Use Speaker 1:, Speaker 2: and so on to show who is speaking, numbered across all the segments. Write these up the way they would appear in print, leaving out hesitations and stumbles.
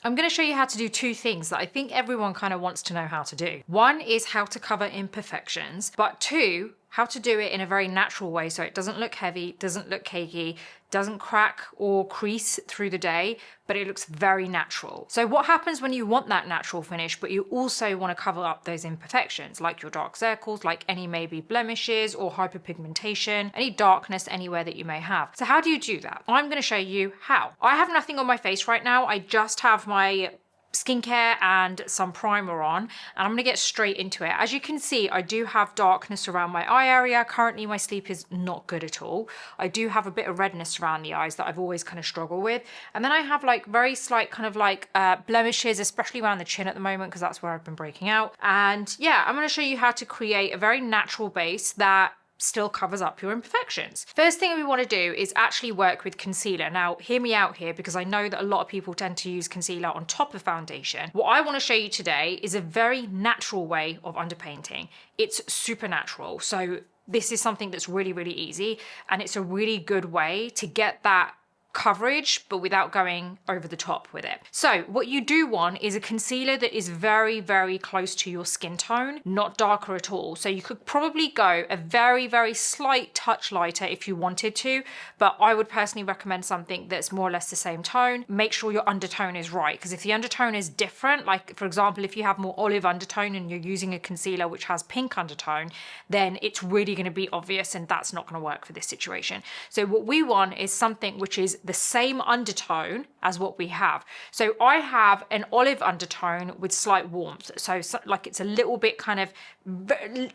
Speaker 1: I'm going to show you how to do two things that I think everyone kind of wants to know how to do. One is how to cover imperfections, but two, how to do it in a very natural way so it doesn't look heavy, doesn't look cakey, doesn't crack or crease through the day, but it looks very natural. So what happens when you want that natural finish, but you also want to cover up those imperfections, like your dark circles, like any maybe blemishes or hyperpigmentation, any darkness anywhere that you may have. So how do you do that? I'm going to show you how. I have nothing on my face right now. I just have my skincare and some primer on, and I'm going to get straight into it. As you can see, I do have darkness around my eye area. Currently my sleep is not good at all. I do have a bit of redness around the eyes that I've always kind of struggled with, and then I have like very slight kind of like blemishes, especially around the chin at the moment, because that's where I've been breaking out. And yeah, I'm going to show you how to create a very natural base that still covers up your imperfections. First thing we want to do is actually work with concealer. Now, hear me out here, because I know that a lot of people tend to use concealer on top of foundation. What I want to show you today is a very natural way of underpainting. It's super natural. So this is something that's really, really easy, and it's a really good way to get that coverage, but without going over the top with it. So what you do want is a concealer that is very, very close to your skin tone, not darker at all. So you could probably go a very, very slight touch lighter if you wanted to, but I would personally recommend something that's more or less the same tone. Make sure your undertone is right, because if the undertone is different, like for example, if you have more olive undertone and you're using a concealer which has pink undertone, then it's really going to be obvious, and that's not going to work for this situation. So what we want is something which is the same undertone as what we have. So I have an olive undertone with slight warmth. So like it's a little bit kind of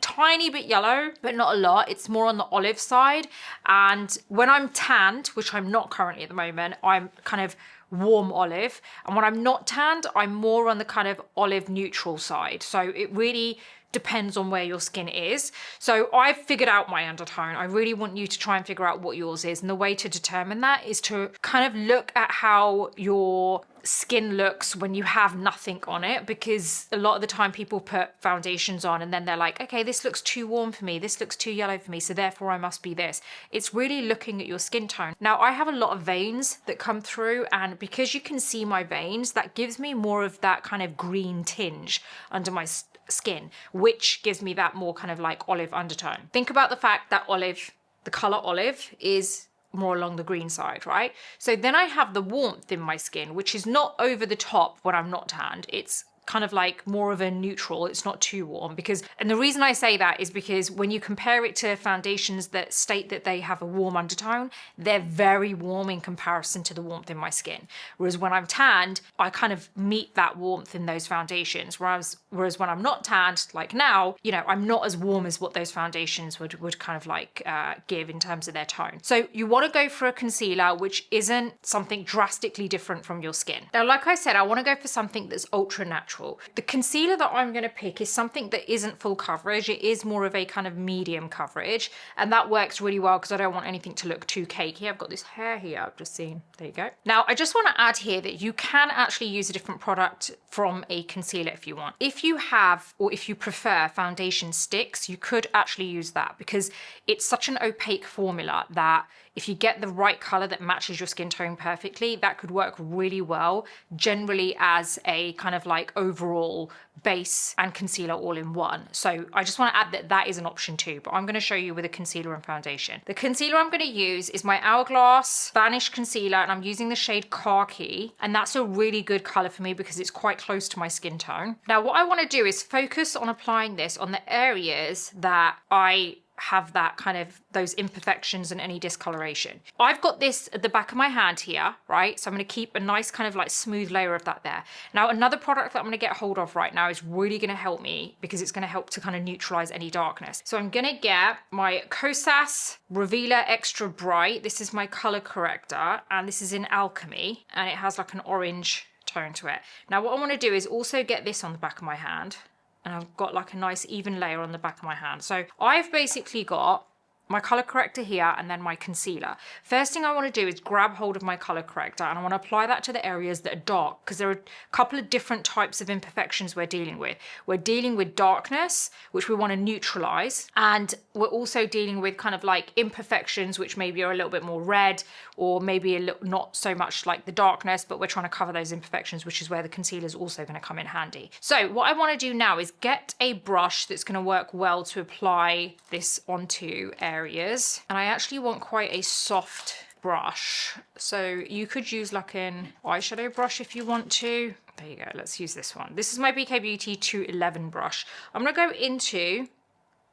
Speaker 1: tiny bit yellow, but not a lot. It's more on the olive side. And when I'm tanned, which I'm not currently at the moment, I'm kind of warm olive. And when I'm not tanned, I'm more on the kind of olive neutral side. So it really depends on where your skin is. So I've figured out my undertone. I really want you to try and figure out what yours is. And the way to determine that is to kind of look at how your skin looks when you have nothing on it, because a lot of the time people put foundations on and then they're like, okay, this looks too warm for me, this looks too yellow for me, so therefore I must be this. It's really looking at your skin tone. Now I have a lot of veins that come through, and because you can see my veins, that gives me more of that kind of green tinge under my skin, which gives me that more kind of like olive undertone. Think about the fact that olive, the color olive, is more along the green side, right? So then I have the warmth in my skin, which is not over the top when I'm not tanned. It's kind of like more of a neutral. It's not too warm, because, and the reason I say that is because when you compare it to foundations that state that they have a warm undertone, they're very warm in comparison to the warmth in my skin. Whereas when I'm tanned, I kind of meet that warmth in those foundations. Whereas when I'm not tanned, like now, you know, I'm not as warm as what those foundations would kind of like give in terms of their tone. So you want to go for a concealer which isn't something drastically different from your skin. Now, like I said, I want to go for something that's ultra natural. The concealer that I'm going to pick is something that isn't full coverage. It is more of a kind of medium coverage, and that works really well because I don't want anything to look too cakey. I've got this hair here I've just seen. There you go. Now I just want to add here that you can actually use a different product from a concealer if you want. If you have, or if you prefer foundation sticks, you could actually use that, because it's such an opaque formula that if you get the right color that matches your skin tone perfectly, that could work really well, generally as a kind of like overall base and concealer all in one. So I just want to add that that is an option too, but I'm going to show you with a concealer and foundation. The concealer I'm going to use is my Hourglass Vanish Concealer, and I'm using the shade Khaki, and that's a really good color for me because it's quite close to my skin tone. Now what I want to do is focus on applying this on the areas that I have that kind of those imperfections and any discoloration. I've got this at the back of my hand here, right? So I'm going to keep a nice kind of like smooth layer of that there. Now another product that I'm going to get hold of right now is really going to help me, because it's going to help to kind of neutralize any darkness. So I'm going to get my Kosas Revealer Extra Bright. This is my color corrector, and this is in Alchemy, and it has like an orange tone to it. Now what I want to do is also get this on the back of my hand, and I've got like a nice even layer on the back of my hand. So I've basically got my color corrector here and then my concealer. First thing I want to do is grab hold of my color corrector and I want to apply that to the areas that are dark, because there are a couple of different types of imperfections we're dealing with. We're dealing with darkness, which we want to neutralize, and we're also dealing with kind of like imperfections which maybe are a little bit more red, or maybe a little not so much like the darkness, but we're trying to cover those imperfections, which is where the concealer is also going to come in handy. So what I want to do now is get a brush that's going to work well to apply this onto areas. And I actually want quite a soft brush. So you could use like an eyeshadow brush if you want to. There you go, let's use this one. This is my BK Beauty 211 brush. I'm gonna go into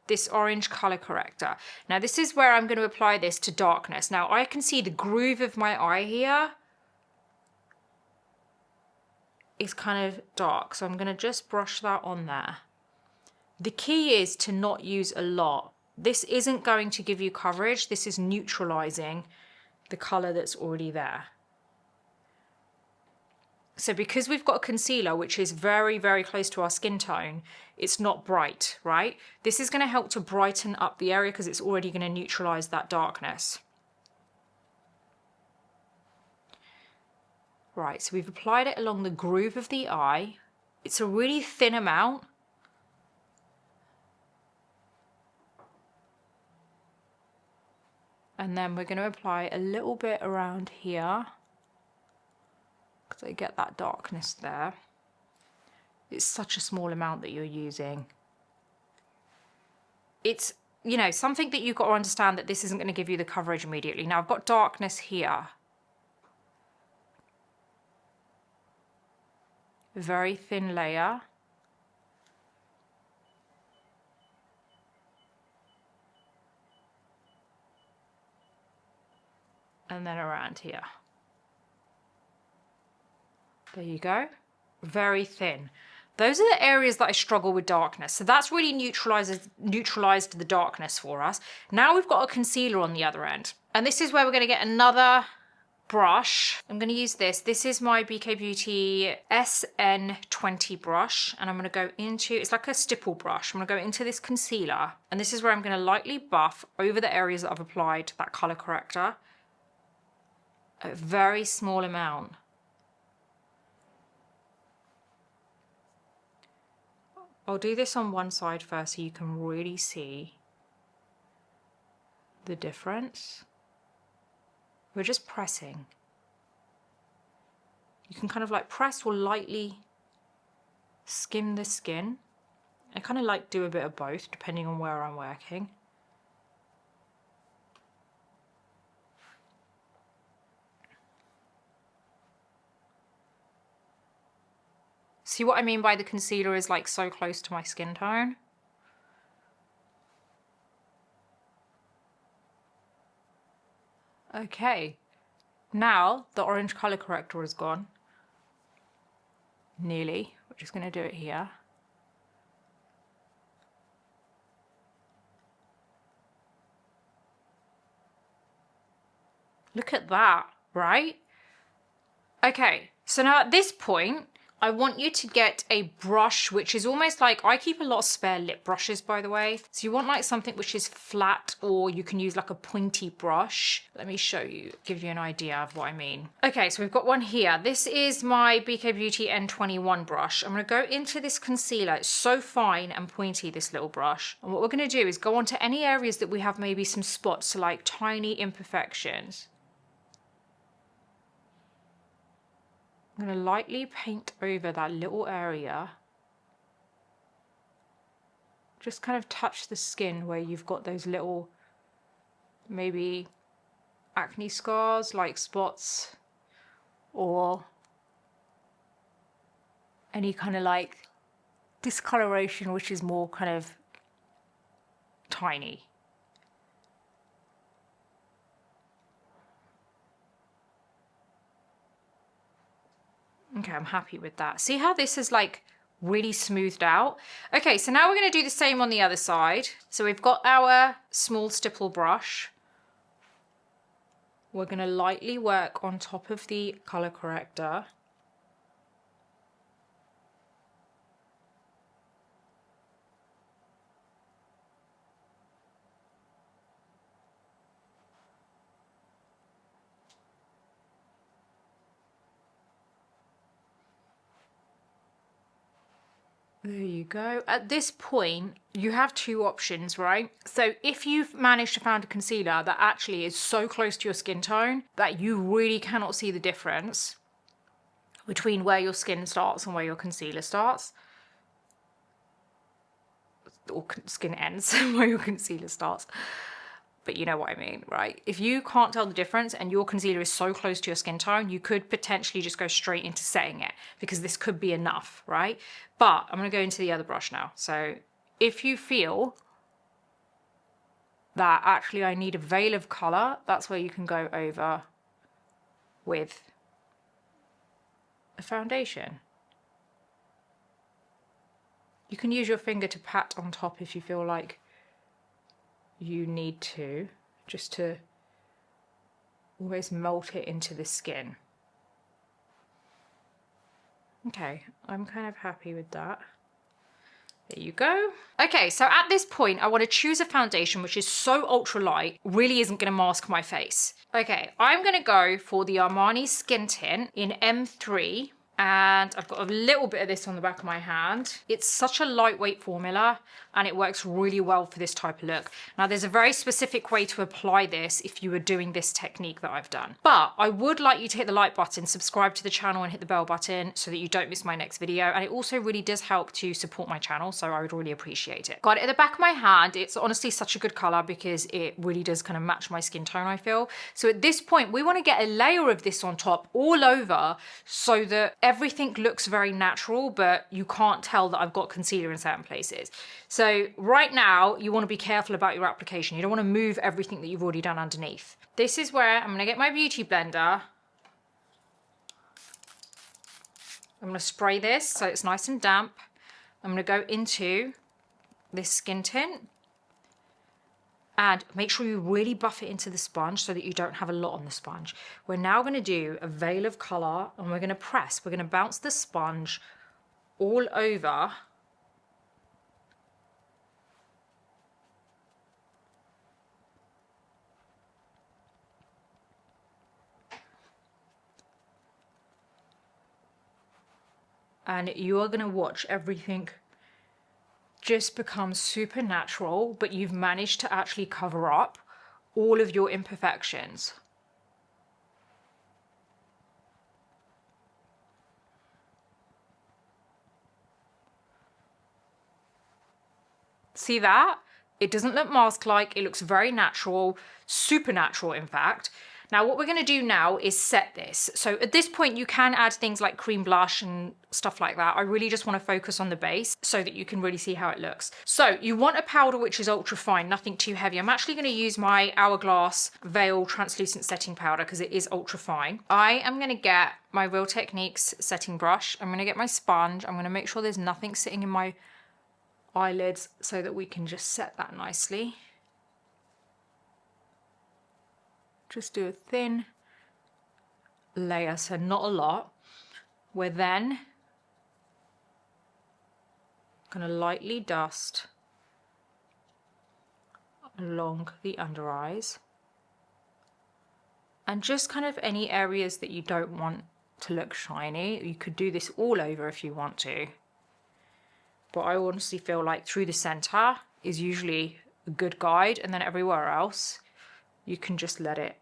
Speaker 1: this orange color corrector. Now this is where I'm going to apply this to darkness. Now I can see the groove of my eye here is kind of dark, so I'm going to just brush that on there. The key is to not use a lot. This isn't going to give you coverage. This is neutralizing the color that's already there. So because we've got a concealer which is very, very close to our skin tone, it's not bright, right? This is going to help to brighten up the area because it's already going to neutralize that darkness. Right, so we've applied it along the groove of the eye. It's a really thin amount. And then we're going to apply a little bit around here, because I get that darkness there. It's such a small amount that you're using. It's, you know, something that you've got to understand, that this isn't going to give you the coverage immediately. Now I've got darkness here. A very thin layer. And then around here. There you go. Very thin. Those are the areas that I struggle with darkness. So that's really neutralized the darkness for us. Now we've got a concealer on the other end. And this is where we're going to get another brush. I'm going to use this. This is my BK Beauty SN20 brush. And I'm going to go into, it's like a stipple brush. I'm going to go into this concealer. And this is where I'm going to lightly buff over the areas that I've applied that color corrector. A very small amount. I'll do this on one side first so you can really see the difference. We're just pressing. You can kind of like press or lightly skim the skin. I kind of like do a bit of both depending on where I'm working. See what I mean by the concealer is like so close to my skin tone? Okay, now the orange color corrector is gone. Nearly. We're just going to do it here. Look at that, right? Okay, so now at this point, I want you to get a brush which is almost like, I keep a lot of spare lip brushes, by the way. So you want like something which is flat, or you can use like a pointy brush. Let me show you, give you an idea of what I mean. Okay, so we've got one here. This is my BK Beauty N21 brush. I'm gonna go into this concealer. It's so fine and pointy, this little brush. And what we're gonna do is go onto any areas that we have maybe some spots, so like tiny imperfections. I'm going to lightly paint over that little area. Just kind of touch the skin where you've got those little, maybe acne scars, like spots, or any kind of like discoloration, which is more kind of tiny. Okay, I'm happy with that. See how this is like really smoothed out? Okay, so now we're going to do the same on the other side. So we've got our small stipple brush. We're going to lightly work on top of the color corrector. There you go. At this point, you have two options, right? So if you've managed to find a concealer that actually is so close to your skin tone that you really cannot see the difference between where your skin starts and where your concealer starts, or skin ends where your concealer starts, but you know what I mean, right? If you can't tell the difference and your concealer is so close to your skin tone, you could potentially just go straight into setting it, because this could be enough, right? But I'm going to go into the other brush now. So if you feel that actually I need a veil of color, that's where you can go over with a foundation. You can use your finger to pat on top if you feel like you need to, just to always melt it into the skin. Okay, I'm kind of happy with that. There you go. Okay, so at this point, I want to choose a foundation which is so ultra light, really isn't going to mask my face. Okay, I'm going to go for the Armani Skin Tint in M3. And I've got a little bit of this on the back of my hand. It's such a lightweight formula and it works really well for this type of look. Now there's a very specific way to apply this if you were doing this technique that I've done. But I would like you to hit the like button, subscribe to the channel and hit the bell button so that you don't miss my next video. And it also really does help to support my channel, so I would really appreciate it. Got it at the back of my hand. It's honestly such a good color because it really does kind of match my skin tone, I feel. So at this point, we want to get a layer of this on top all over so that everything looks very natural, but you can't tell that I've got concealer in certain places. So right now, you want to be careful about your application. You don't want to move everything that you've already done underneath. This is where I'm going to get my beauty blender. I'm going to spray this so it's nice and damp. I'm going to go into this skin tint. And make sure you really buff it into the sponge so that you don't have a lot on the sponge. We're now going to do a veil of colour and we're going to press. We're going to bounce the sponge all over and you are going to watch everything just becomes super natural, but you've managed to actually cover up all of your imperfections. See that? It doesn't look mask-like, it looks very natural, supernatural in fact. Now what we're going to do now is set this. So at this point you can add things like cream blush and stuff like that. I really just want to focus on the base so that you can really see how it looks. So you want a powder which is ultra fine, nothing too heavy. I'm actually going to use my Hourglass Veil Translucent Setting Powder because it is ultra fine. I am going to get my Real Techniques setting brush. I'm going to get my sponge. I'm going to make sure there's nothing sitting in my eyelids so that we can just set that nicely. Just do a thin layer, so not a lot. We're then going to lightly dust along the under eyes and just kind of any areas that you don't want to look shiny. You could do this all over if you want to, but I honestly feel like through the center is usually a good guide, and then everywhere else you can just let it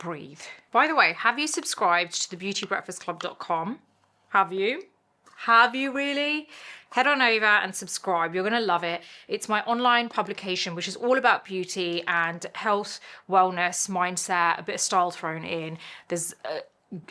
Speaker 1: breathe. By the way, have you subscribed to the beautybreakfastclub.com? Have you? Have you really? Head on over and subscribe. You're going to love it. It's my online publication, which is all about beauty and health, wellness, mindset, a bit of style thrown in. There's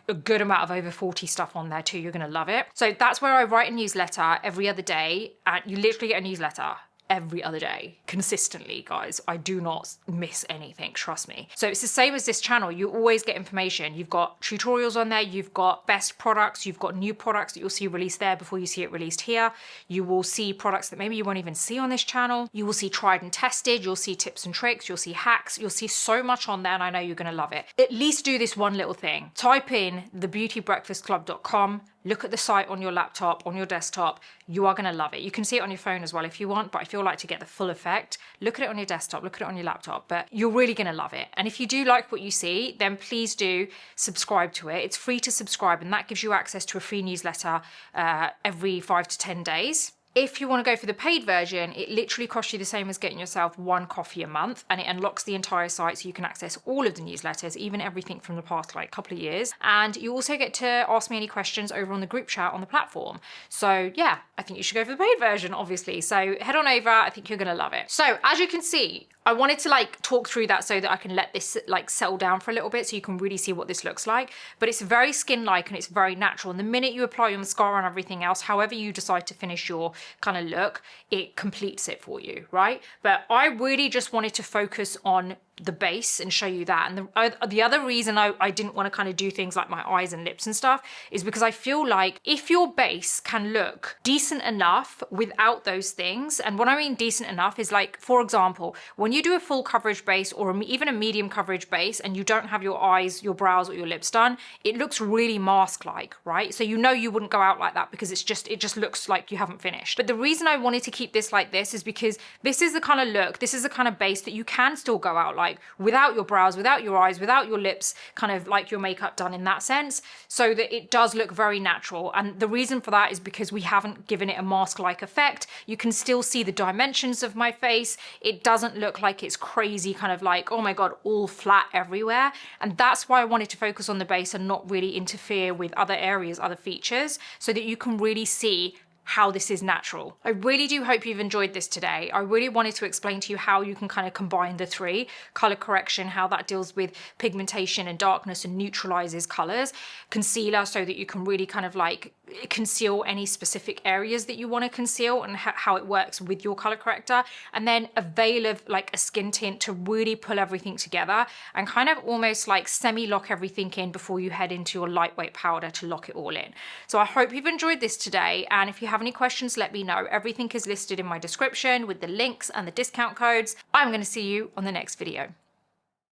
Speaker 1: a good amount of over 40 stuff on there too. You're going to love it. So that's where I write a newsletter every other day, and you literally get a newsletter every other day consistently, guys. I do not miss anything, trust me. So it's the same as this channel. You always get information. You've got tutorials on there, you've got best products, you've got new products that you'll see released there before you see it released here. You will see products that maybe you won't even see on this channel. You will see tried and tested, you'll see tips and tricks, you'll see hacks, you'll see so much on there, and I know you're gonna love it. At least do this one little thing. Type in thebeautybreakfastclub.com, look at the site on your laptop, on your desktop. You are gonna love it. You can see it on your phone as well if you want, but I feel like to get the full effect, look at it on your desktop, look at it on your laptop, but you're really gonna love it. And if you do like what you see, then please do subscribe to it. It's free to subscribe, and that gives you access to a free newsletter every 5 to 10 days. If you want to go for the paid version, it literally costs you the same as getting yourself one coffee a month, and it unlocks the entire site so you can access all of the newsletters, even everything from the past like couple of years. And you also get to ask me any questions over on the group chat on the platform. So yeah, I think you should go for the paid version, obviously. So head on over, I think you're gonna love it. So as you can see, I wanted to like talk through that so that I can let this like settle down for a little bit so you can really see what this looks like. But it's very skin-like and it's very natural. And the minute you apply your mascara and everything else, however you decide to finish your kind of look, it completes it for you, right? But I really just wanted to focus on the base and show you that. And the other reason I didn't want to kind of do things like my eyes and lips and stuff is because I feel like if your base can look decent enough without those things, and what I mean decent enough is like, for example, when you do a full coverage base or even a medium coverage base and you don't have your eyes, your brows or your lips done, it looks really mask-like, right? So you know you wouldn't go out like that because it just looks like you haven't finished. But the reason I wanted to keep this like this is because this is the kind of look, this is the kind of base that you can still go out like without your brows, without your eyes, without your lips, kind of like your makeup done in that sense, so that it does look very natural. And the reason for that is because we haven't given it a mask-like effect. You can still see the dimensions of my face. It doesn't look like it's crazy kind of like, oh my God, all flat everywhere. And that's why I wanted to focus on the base and not really interfere with other areas, other features, so that you can really see how this is natural. I really do hope you've enjoyed this today. I really wanted to explain to you how you can kind of combine the three: color correction, how that deals with pigmentation and darkness and neutralizes colors; concealer, so that you can really kind of like conceal any specific areas that you want to conceal and how it works with your color corrector; and then a veil of like a skin tint to really pull everything together and kind of almost like semi-lock everything in before you head into your lightweight powder to lock it all in. So I hope you've enjoyed this today, and if you have any questions, let me know. Everything is listed in my description with the links and the discount codes. I'm going to see you on the next video.